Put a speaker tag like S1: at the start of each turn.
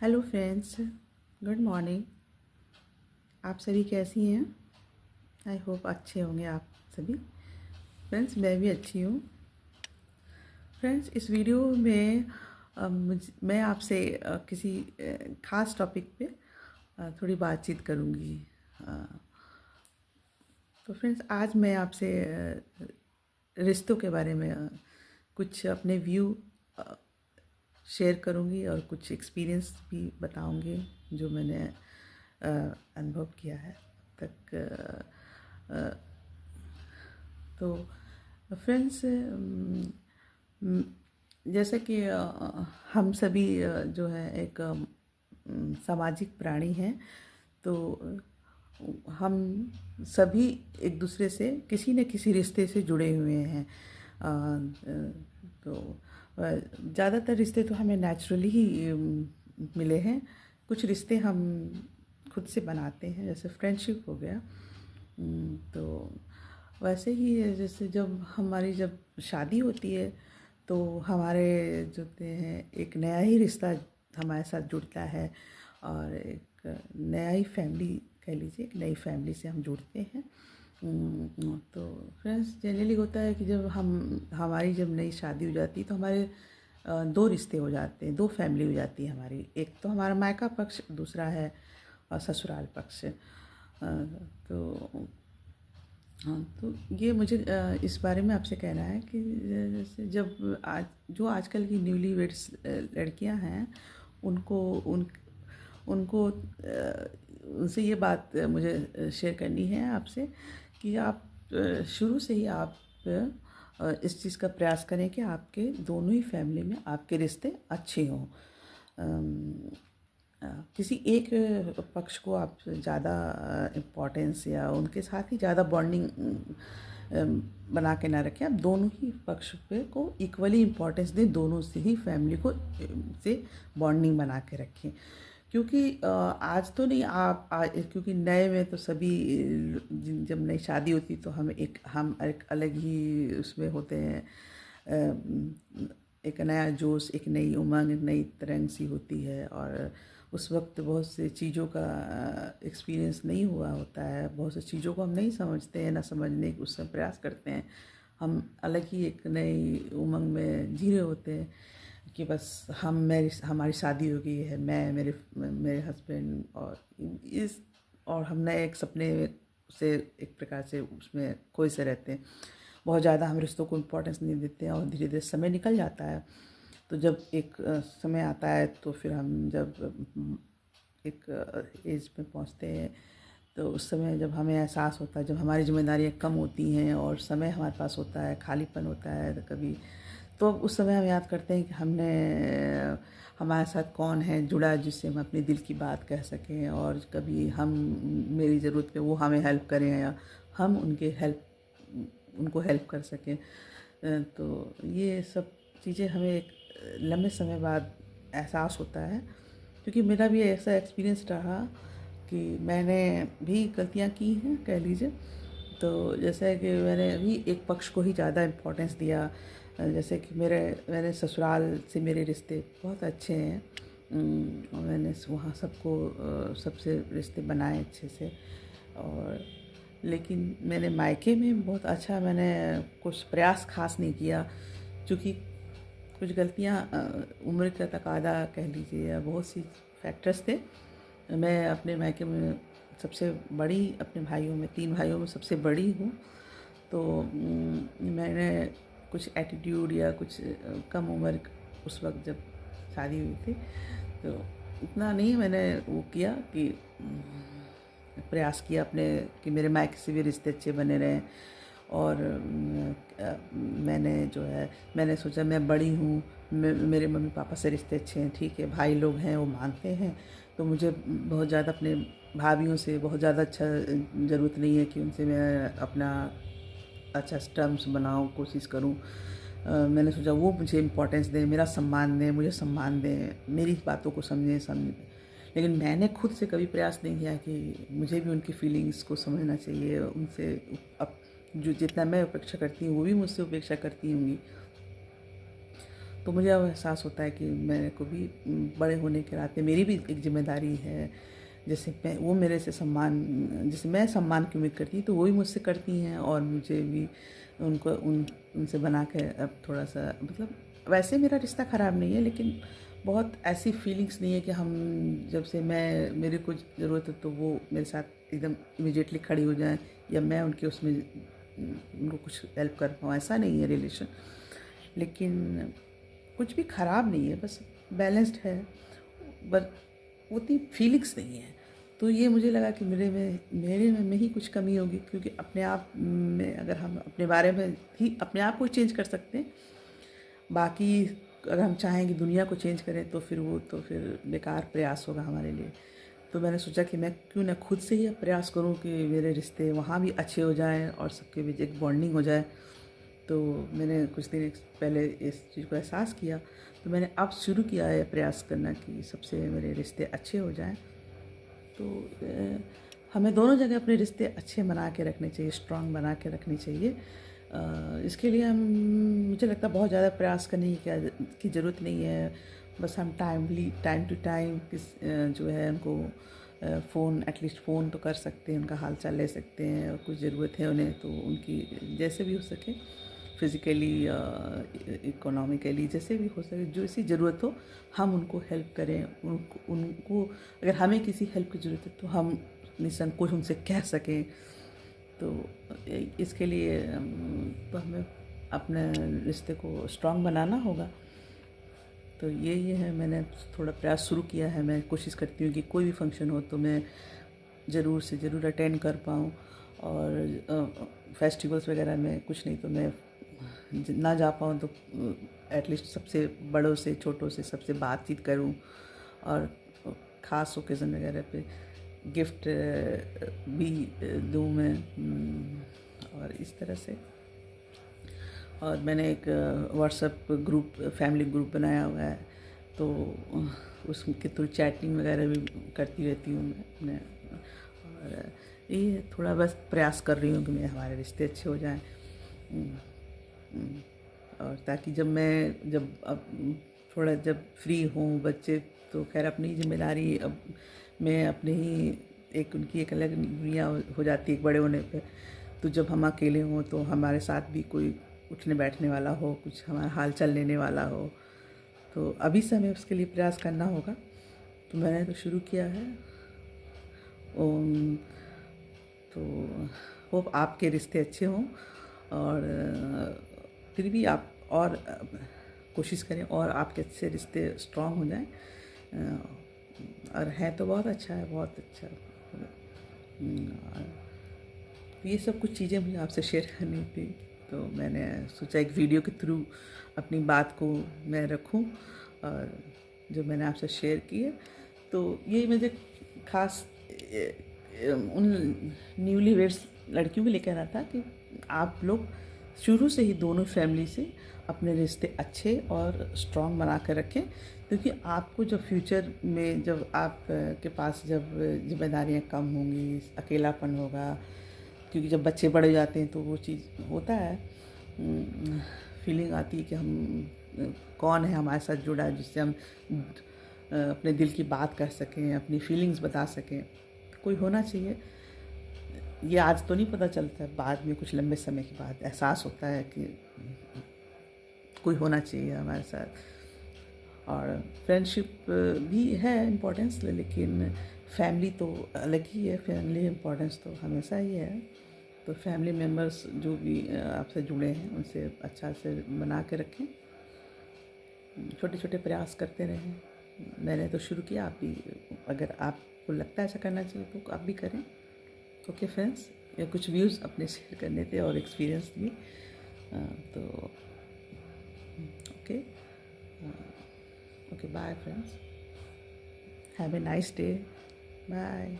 S1: Hello friends, good morning. आप सभी कैसी हैं? आई होप अच्छे होंगे आप सभी। फ्रेंड्स, मैं भी अच्छी हूँ। फ्रेंड्स, इस वीडियो में मैं आपसे किसी ख़ास टॉपिक पे थोड़ी बातचीत करूँगी। अ, तो फ्रेंड्स, आज मैं आपसे रिश्तों के बारे में कुछ अपने व्यू शेयर करूँगी और कुछ एक्सपीरियंस भी बताऊँगी जो मैंने अनुभव किया है अब तक। तो फ्रेंड्स, जैसे कि हम सभी जो है एक सामाजिक प्राणी हैं। तो हम सभी एक दूसरे से किसी न किसी रिश्ते से जुड़े हुए हैं। तो ज़्यादातर रिश्ते तो हमें नेचुरली ही मिले हैं। कुछ रिश्ते हम खुद से बनाते हैं, जैसे फ्रेंडशिप हो गया। तो वैसे ही जैसे जब शादी होती है तो हमारे जो होते हैं एक नया ही रिश्ता हमारे साथ जुड़ता है और एक नया ही फैमिली कह लीजिए, एक नई फैमिली से हम जुड़ते हैं। तो फ्रेंड्स, जनरली होता है कि जब हमारी जब नई शादी हो जाती है तो हमारे दो रिश्ते हो जाते हैं, दो फैमिली हो जाती है हमारी। एक तो हमारा मायका पक्ष, दूसरा है ससुराल पक्ष। तो हाँ, तो ये मुझे इस बारे में आपसे कहना है कि जैसे जो आजकल की न्यूली वेड्स लड़कियां हैं, उनको उन उनको उनसे ये बात मुझे शेयर करनी है आपसे कि आप शुरू से ही आप इस चीज़ का प्रयास करें कि आपके दोनों ही फैमिली में आपके रिश्ते अच्छे हों। किसी एक पक्ष को आप ज़्यादा इम्पोर्टेंस या उनके साथ ही ज़्यादा बॉन्डिंग बना के ना रखें। आप दोनों ही पक्ष पे को इक्वली इम्पोर्टेंस दें, दोनों से ही फैमिली को से बॉन्डिंग बना के रखें। क्योंकि आज तो नहीं, क्योंकि नए में तो सभी जब नई शादी होती तो हम एक अलग ही उसमें होते हैं। एक नया जोश, एक नई उमंग, एक नई तरंग सी होती है और उस वक्त बहुत से चीज़ों का एक्सपीरियंस नहीं हुआ होता है। बहुत सी चीज़ों को हम नहीं समझते हैं, ना समझने की उससे प्रयास करते हैं। हम अलग ही एक नई उमंग में जी रहे होते हैं कि बस हमारी शादी हो गई है, मैं मेरे मेरे हस्बैंड और हम नए एक सपने से एक प्रकार से उसमें खोए से रहते हैं। बहुत ज़्यादा हम रिश्तों को इम्पोर्टेंस नहीं देते हैं और धीरे धीरे समय निकल जाता है। तो जब एक समय आता है तो फिर हम जब एक एज में पहुंचते हैं तो उस समय जब हमें एहसास होता है, जब हमारी जिम्मेदारियां कम होती हैं और समय हमारे पास होता है, खालीपन होता है तो कभी, तो उस समय हम याद करते हैं कि हमारे साथ कौन है जुड़ा जिससे हम अपने दिल की बात कह सकें, और कभी हम मेरी ज़रूरत पे वो हमें हेल्प करें या हम उनको हेल्प कर सकें। तो ये सब चीज़ें हमें एक लंबे समय बाद एहसास होता है। क्योंकि मेरा भी ऐसा एक्सपीरियंस रहा कि मैंने भी गलतियाँ की हैं कह लीजिए। तो जैसे कि मैंने भी एक पक्ष को ही ज़्यादा इम्पोर्टेंस दिया। जैसे कि मेरे ससुराल से मेरे रिश्ते बहुत अच्छे हैं। और मैंने वहाँ सबसे रिश्ते बनाए अच्छे से। और लेकिन मैंने मायके में बहुत अच्छा, मैंने कुछ प्रयास खास नहीं किया क्योंकि कुछ गलतियाँ उम्र का तकादा कह लीजिए या बहुत सी फैक्टर्स थे। मैं अपने मायके में सबसे बड़ी, अपने भाइयों में 3 भाइयों में सबसे बड़ी हूँ। तो मैंने कुछ एटीट्यूड या कुछ कम उम्र उस वक्त जब शादी हुई थी तो इतना नहीं मैंने वो किया कि प्रयास किया अपने कि मेरे मायके से भी रिश्ते अच्छे बने रहें। और मैंने सोचा मैं बड़ी हूँ, मेरे मम्मी पापा से रिश्ते अच्छे हैं, ठीक है, भाई लोग हैं वो मानते हैं, तो मुझे बहुत ज़्यादा अपने भाभीयों से बहुत ज़्यादा अच्छा ज़रूरत नहीं है कि उनसे मैं अपना अच्छा टर्म्स बनाऊँ, कोशिश करूँ। मैंने सोचा वो मुझे इम्पोर्टेंस दें, मेरा सम्मान दें, मुझे सम्मान दें, मेरी बातों को समझें। लेकिन मैंने खुद से कभी प्रयास नहीं किया कि मुझे भी उनकी फीलिंग्स को समझना चाहिए, उनसे अब जो जितना मैं उपेक्षा करती हूँ वो भी मुझसे उपेक्षा करती होंगी। तो मुझे अब एहसास होता है कि मेरे को भी बड़े होने के नाते मेरी भी एक ज़िम्मेदारी है। जैसे मैं वो मेरे से सम्मान जैसे मैं सम्मान की उम्मीद करती हूँ, तो वो भी मुझसे करती हैं और मुझे भी उनको उनसे बना के अब थोड़ा-सा मतलब वैसे मेरा रिश्ता ख़राब नहीं है, लेकिन बहुत ऐसी फीलिंग्स नहीं है कि हम जब से मैं मेरे को ज़रूरत है तो वो मेरे साथ एकदम इमीडिएटली खड़ी हो जाएँ या मैं उनके उसमें उनको कुछ हेल्प कर पाऊँ, ऐसा नहीं है रिलेशन। लेकिन कुछ भी ख़राब नहीं है, बस बैलेंस्ड है, बट उतनी फीलिंग्स नहीं है। तो ये मुझे लगा कि मेरे में ही कुछ कमी होगी, क्योंकि अपने आप में अगर हम अपने बारे में ही अपने आप को चेंज कर सकते हैं, बाकी अगर हम चाहें कि दुनिया को चेंज करें तो फिर वो तो फिर बेकार प्रयास होगा हमारे लिए। तो मैंने सोचा कि मैं क्यों ना खुद से ही प्रयास करूं कि मेरे रिश्ते वहाँ भी अच्छे हो जाएं और सबके बीच एक बॉन्डिंग हो जाए। तो मैंने कुछ दिन पहले इस चीज़ को एहसास किया, तो मैंने अब शुरू किया है प्रयास करना कि सबसे मेरे रिश्ते अच्छे हो जाएं। तो हमें दोनों जगह अपने रिश्ते अच्छे बना के रखने चाहिए, स्ट्रॉन्ग बना के रखने चाहिए। इसके लिए हम मुझे लगता है बहुत ज़्यादा प्रयास करने की ज़रूरत नहीं है। बस हम टाइम टू टाइम जो है उनको फ़ोन एटलीस्ट फ़ोन तो कर सकते हैं, उनका हाल चाल ले सकते हैं, और कुछ ज़रूरत है उन्हें तो उनकी जैसे भी हो सके फिज़िकली इकोनॉमिकली जैसे भी हो सके, जो सी ज़रूरत हो हम उनको हेल्प करें। उनको अगर हमें किसी हेल्प की ज़रूरत है तो हम निसंकोच उनसे कह सकें। तो इसके लिए तो हमें अपने रिश्ते को स्ट्रॉन्ग बनाना होगा। तो ये है, मैंने थोड़ा प्रयास शुरू किया है। मैं कोशिश करती हूँ कि कोई भी फंक्शन हो तो मैं ज़रूर से ज़रूर अटेंड कर पाऊँ, और फेस्टिवल्स वगैरह में कुछ नहीं तो मैं ना जा पाऊँ तो एटलीस्ट सबसे बड़ों से छोटों से सबसे बातचीत करूँ, और ख़ास ओकेज़न वगैरह पे गिफ्ट भी दूँ मैं, और इस तरह से। और मैंने एक व्हाट्सएप ग्रुप फैमिली ग्रुप बनाया हुआ है, तो उसके थ्रू चैटिंग वगैरह भी करती रहती हूँ मैं। और ये थोड़ा बस प्रयास कर रही हूँ कि हमारे रिश्ते अच्छे हो जाएं, और ताकि जब फ्री हूँ बच्चे तो खैर अपनी जिम्मेदारी, अब मैं अपने ही उनकी एक अलग दुनिया हो जाती है बड़े होने पे। तो जब हम अकेले हों तो हमारे साथ भी कोई उठने बैठने वाला हो, कुछ हमारा हाल चाल लेने वाला हो, तो अभी से हमें उसके लिए प्रयास करना होगा। तो मैंने तो शुरू किया है। तो होप आपके रिश्ते अच्छे हों, और फिर भी आप और कोशिश करें और आपके अच्छे रिश्ते स्ट्रॉन्ग हो जाएं। और है तो बहुत अच्छा है, बहुत अच्छा। ये सब कुछ चीज़ें मुझे आपसे शेयर करनी थी, तो मैंने सोचा एक वीडियो के थ्रू अपनी बात को मैं रखूं, और जो मैंने आपसे शेयर की है तो ये मुझे ख़ास उन न्यूली वेड्स लड़कियों को लेकर आ था कि आप लोग शुरू से ही दोनों फैमिली से अपने रिश्ते अच्छे और स्ट्रॉन्ग बना कर रखें, क्योंकि आपको जब फ्यूचर में जब आप के पास जब जिम्मेदारियाँ कम होंगी, अकेलापन होगा, क्योंकि जब बच्चे बड़े जाते हैं तो वो चीज़ होता है, फीलिंग आती है कि हम कौन है हमारे साथ जुड़ा है जिससे हम अपने दिल की बात कर सकें, अपनी फीलिंग्स बता सकें। कोई होना चाहिए। ये आज तो नहीं पता चलता है, बाद में कुछ लंबे समय के बाद एहसास होता है कि कोई होना चाहिए हमारे साथ। और फ्रेंडशिप भी है इम्पोर्टेंस, लेकिन फैमिली तो अलग ही है। फैमिली इम्पोर्टेंस तो हमेशा ही है। तो फैमिली मेम्बर्स जो भी आपसे जुड़े हैं उनसे अच्छा से बना के रखें, छोटे छोटे प्रयास करते रहें। मैंने तो शुरू किया, आप भी अगर आपको लगता है ऐसा करना चाहिए तो आप भी करें। ओके फ्रेंड्स, ये कुछ व्यूज़ अपने शेयर करने थे और एक्सपीरियंस भी। तो okay okay, bye friends, have a nice day, bye.